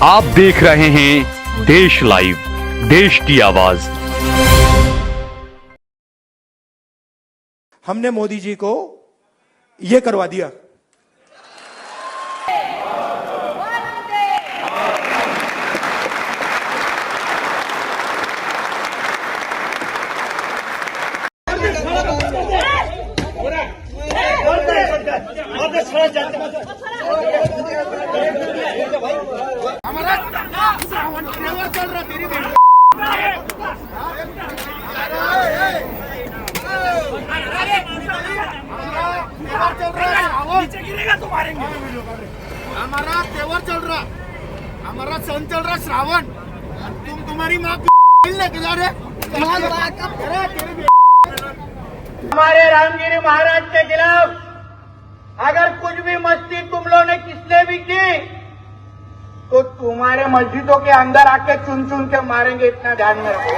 आप देख रहे हैं देश लाइव, देश की आवाज। हमने मोदी जी को यह करवा दिया। हमारा श्रावण तेवर चल रहा तेरी हमारा तेवर चल रहा, हमारा सन चल रहा श्रावण। तुम्हारी माँ लेके जा रहे। हमारे रामगिरी महाराज के खिलाफ अगर कुछ भी मस्ती तुम लोगों ने किसने भी की तो तुम्हारे मस्जिदों के अंदर आके चुन चुन के मारेंगे, इतना ध्यान में रखो।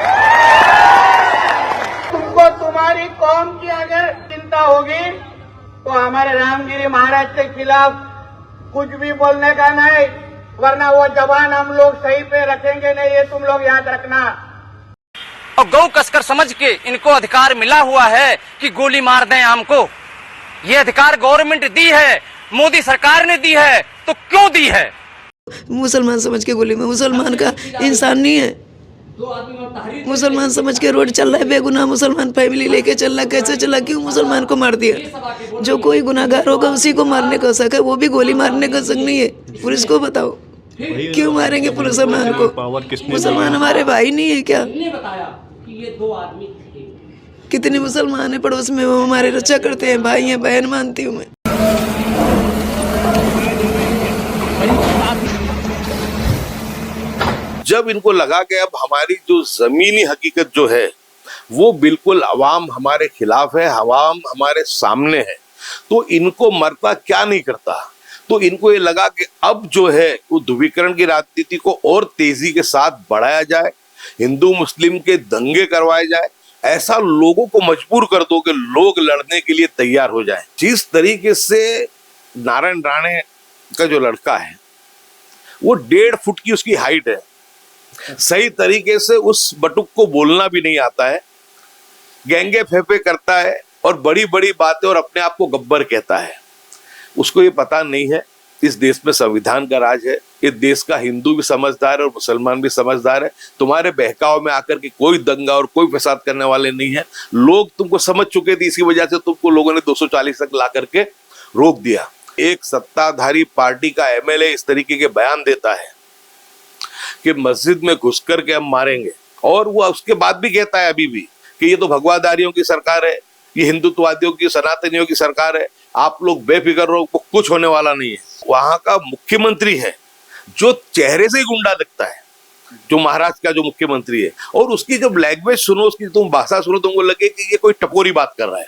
तुमको तुम्हारी कौम की अगर चिंता होगी तो हमारे रामगिरी महाराज के खिलाफ कुछ भी बोलने का नहीं, वरना वो जबान हम लोग सही पे रखेंगे नहीं, ये तुम लोग याद रखना। और गौ कसकर समझ के इनको अधिकार मिला हुआ है कि गोली मार दें हमको। ये अधिकार गवर्नमेंट दी है, मोदी सरकार ने दी है, तो क्यों दी है? मुसलमान समझ के गोली में, मुसलमान का इंसान नहीं है। मुसलमान समझ के रोड चल रहा है, बेगुनाह मुसलमान फैमिली लेके चल रहा, कैसे चला, क्यों मुसलमान को मार दिया? जो कोई गुनाहगार होगा उसी को मारने का हक है, वो भी गोली मारने का हक नहीं है। पुलिस को बताओ क्यों मारेंगे मुसलमान को? मुसलमान हमारे भाई नहीं है क्या? कितने मुसलमान है पड़ोस में, वो हमारे रक्षा करते हैं, भाई हैं, बहन मानती हूँ मैं। जब इनको लगा कि अब हमारी जो जमीनी हकीकत जो है वो बिल्कुल अवाम हमारे खिलाफ है, अवाम हमारे सामने है, तो इनको मरता क्या नहीं करता। तो इनको ये लगा कि अब जो है वो ध्रुवीकरण की राजनीति को और तेजी के साथ बढ़ाया जाए, हिंदू मुस्लिम के दंगे करवाए जाए, ऐसा लोगों को मजबूर कर दो कि लोग लड़ने के लिए तैयार हो जाएं। जिस तरीके से नारायण राणे का जो लड़का है वो 1.5 फुट की उसकी हाइट है, सही तरीके से उस बटुक को बोलना भी नहीं आता है, गैंगे फेफे करता है और बड़ी बड़ी बातें और अपने आप को गब्बर कहता है। उसको ये पता नहीं है इस देश में संविधान का राज है, इस देश का हिंदू भी समझदार है और मुसलमान भी समझदार है। तुम्हारे बहकाव में आकर के कोई दंगा और कोई फसाद करने वाले नहीं है। लोग तुमको समझ चुके थे, इसी वजह से तुमको लोगों ने 240 तक ला करके रोक दिया। एक सत्ताधारी पार्टी का एमएलए इस तरीके के बयान देता है कि मस्जिद में घुस करके हम मारेंगे, और वो उसके बाद भी कहता है अभी भी कि ये तो भगवादारियों की सरकार है, ये हिंदुत्ववादियों की, सनातनियों की सरकार है, आप लोग बेफिक्र रहो, कुछ होने वाला नहीं है। वहां का मुख्यमंत्री है जो चेहरे से ही गुंडा दिखता है, जो महाराष्ट्र का जो मुख्यमंत्री है, और उसकी जब लैंग्वेज सुनो, उसकी तुम भाषा सुनो, तुमको लगे कि ये कोई टपोरी बात कर रहा है।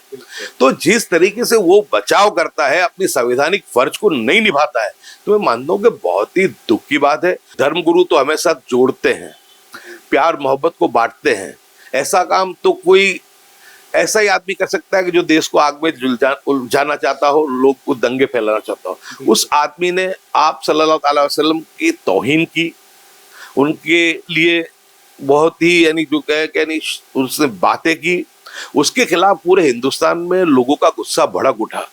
तो जिस तरीके से वो बचाव करता है, अपनी संवैधानिक फर्ज को नहीं निभाता है, तो मैं मानता हूं कि बहुत ही दुख की बात है। धर्मगुरु तो हमेशा जोड़ते हैं, प्यार मोहब्बत को बांटते हैं। ऐसा काम तो कोई ऐसा ही आदमी कर सकता है कि जो देश को आग में उलझाना चाहता हो, लोग को दंगे फैलाना चाहता हो। उस आदमी ने आप सल्लल्लाहु अलैहि वसल्लम की तौहीन की, उनके लिए बहुत ही यानी जो कहे उसने बातें की, उसके खिलाफ पूरे हिंदुस्तान में लोगों का गुस्सा भड़क उठा।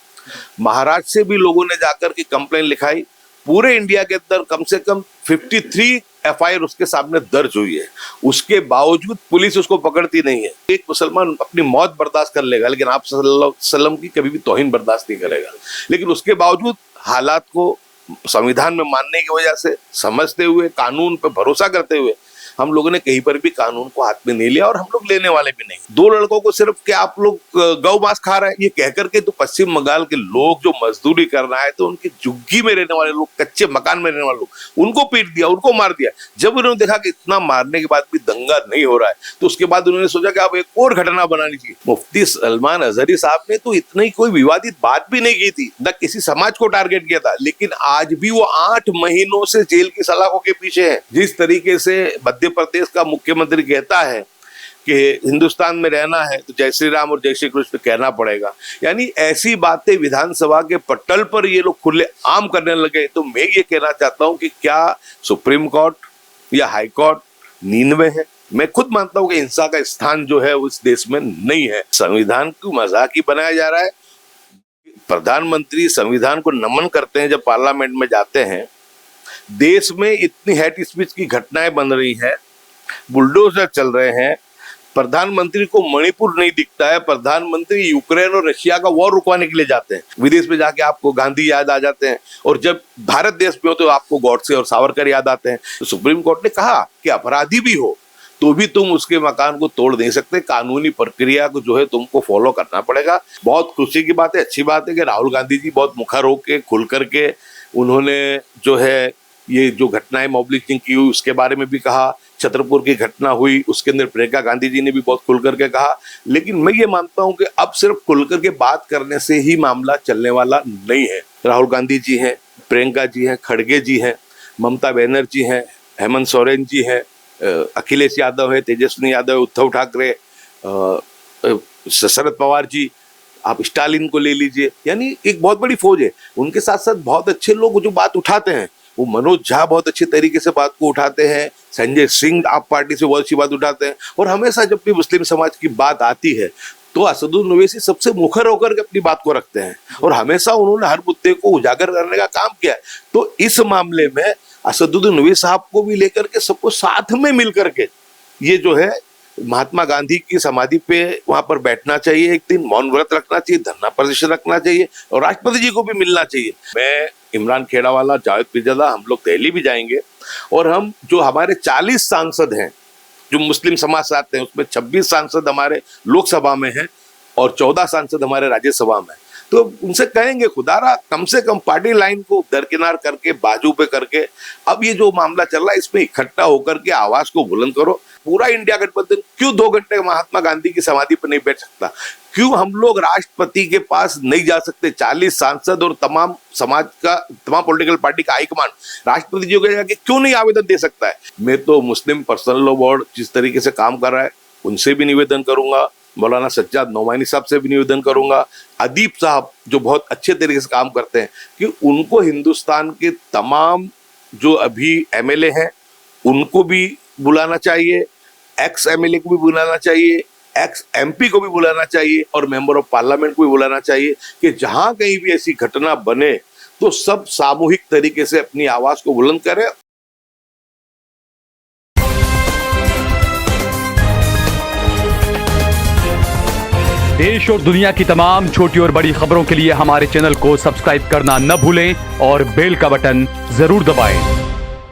महाराष्ट्र से भी लोगों ने जाकर के कंप्लेन लिखाई। पूरे इंडिया के अंदर कम से कम 53 एफआईआर उसके सामने दर्ज हुई है, उसके बावजूद पुलिस उसको पकड़ती नहीं है। एक मुसलमान अपनी मौत बर्दाश्त कर लेगा, लेकिन आप सल्लल्लाहु अलैहि वसल्लम की कभी भी तौहीन बर्दाश्त नहीं करेगा। लेकिन उसके बावजूद हालात को संविधान में मानने की वजह से, समझते हुए, कानून पर भरोसा करते हुए, हम लोगों ने कहीं पर भी कानून को हाथ में नहीं लिया, और हम लोग लेने वाले भी नहीं। 2 लड़कों को सिर्फ कि आप लोग गौ मांस खा रहे हैं ये कहकर के, तो पश्चिम बंगाल के लोग जो मजदूरी करना है, तो उनकी झुग्गी में रहने वाले लोग, कच्चे मकान में रहने वाले लोग, उनको पीट दिया, उनको मार दिया। जब उन्होंने देखा कि इतना मारने के बाद भी दंगा नहीं हो रहा है, तो उसके बाद उन्होंने सोचा कि अब एक और घटना बनानी चाहिए। मुफ्ती सलमान अजहरी साहब ने तो इतनी कोई विवादित बात भी नहीं की थी, न किसी समाज को टारगेट किया था, लेकिन आज भी वो 8 महीनों से जेल की सलाखों के पीछे है। जिस तरीके से मध्य प्रदेश का मुख्यमंत्री कहता है कि हिंदुस्तान में रहना है तो जय श्री राम और जय श्री कृष्ण कहना पड़ेगा। यानी ऐसी बातें विधानसभा के पटल पर ये लोग खुले आम करने लगे। तो मैं ये कहना चाहता हूं कि क्या सुप्रीम कोर्ट या हाई कोर्ट नींद में है? मैं खुद मानता हूं कि हिंसा का स्थान जो है उस देश में नहीं है। संविधान को मजाक ही बनाया जा रहा है। प्रधानमंत्री संविधान को नमन करते हैं जब पार्लियामेंट में जाते हैं। देश में इतनी हेट स्पीच की घटनाएं बन रही हैं, बुलडोजर चल रहे हैं, प्रधानमंत्री को मणिपुर नहीं दिखता है। प्रधानमंत्री यूक्रेन और रशिया का वॉर रुकवाने के लिए जाते हैं। विदेश में जाके आपको गांधी याद आ जाते हैं, और जब भारत देश में हो तो आपको गॉडसे और सावरकर याद आते हैं। तो सुप्रीम कोर्ट ने कहा कि अपराधी भी हो तो भी तुम उसके मकान को तोड़ नहीं सकते, कानूनी प्रक्रिया को जो है तुमको फॉलो करना पड़ेगा। बहुत खुशी की बात है, अच्छी बात है कि राहुल गांधी जी बहुत मुखर होके खुल करके उन्होंने जो है ये जो घटनाएं मॉब लिंचिंग की हुई उसके बारे में भी कहा। छतरपुर की घटना हुई उसके अंदर प्रियंका गांधी जी ने भी बहुत खुल करके कहा। लेकिन मैं ये मानता हूं कि अब सिर्फ खुल करके बात करने से ही मामला चलने वाला नहीं है। राहुल गांधी जी हैं, प्रियंका जी हैं, खड़गे जी हैं, ममता बनर्जी हैं, हेमंत सोरेन जी हैं, अखिलेश यादव है, तेजस्वी यादव, उद्धव ठाकरे, शरद पवार जी, आप स्टालिन को ले लीजिए। यानी एक बहुत बड़ी फौज है। उनके साथ साथ बहुत अच्छे लोग जो बात उठाते हैं, वो मनोज झा बहुत अच्छे तरीके से बात को उठाते हैं, संजय सिंह आप पार्टी से बहुत अच्छी बात उठाते हैं। और हमेशा जब भी मुस्लिम समाज की बात आती है तो असदुद्दीन ओवैसी सबसे मुखर होकर के अपनी बात को रखते हैं, और हमेशा उन्होंने हर मुद्दे को उजागर करने का काम किया है। तो इस मामले में असदुद्दीन ओवैसी साहब को भी लेकर के सबको साथ में मिल करके ये जो है महात्मा गांधी की समाधि पे वहां पर बैठना चाहिए, एक दिन मौन व्रत रखना चाहिए, धरना प्रदर्शन रखना चाहिए, और राष्ट्रपति जी को भी मिलना चाहिए। मैं, इमरान खेड़ावाला, जावेद पीरजादा, हम लोग दिल्ली भी जाएंगे, और हम जो हमारे 40 सांसद हैं जो मुस्लिम समाज से आते हैं, उसमें 26 सांसद हमारे लोकसभा में हैं और 14 सांसद हमारे राज्यसभा में। तो उनसे कहेंगे खुदारा कम से कम पार्टी लाइन को दरकिनार करके, बाजू पे करके, अब ये जो मामला चल रहा है इसमें इकट्ठा होकर के आवाज को बुलंद करो। पूरा इंडिया गठबंधन क्यों 2 घंटे महात्मा गांधी की समाधि पर नहीं बैठ सकता? क्यों हम लोग राष्ट्रपति के पास नहीं जा सकते? 40 सांसद और तमाम समाज का, तमाम पॉलिटिकल पार्टी का हाईकमान राष्ट्रपति जी को जाके क्यों नहीं आवेदन दे सकता है? मैं तो मुस्लिम पर्सनल लॉ बोर्ड जिस तरीके से काम कर रहा है उनसे भी निवेदन करूंगा, मौलाना सज्जाद नोमानी साहब से भी निवेदन करूंगा, अदीब साहब जो बहुत अच्छे तरीके से काम करते हैं, कि उनको हिंदुस्तान के तमाम जो अभी एमएलए हैं उनको भी बुलाना चाहिए, एक्स एमएलए को भी बुलाना चाहिए, एक्स एमपी को भी बुलाना चाहिए, और मेंबर ऑफ पार्लियामेंट को भी बुलाना चाहिए, कि जहां कहीं भी ऐसी घटना बने तो सब सामूहिक तरीके से अपनी आवाज को बुलंद करें। देश और दुनिया की तमाम छोटी और बड़ी खबरों के लिए हमारे चैनल को सब्सक्राइब करना न भूलें और बेल का बटन जरूर दबाएं।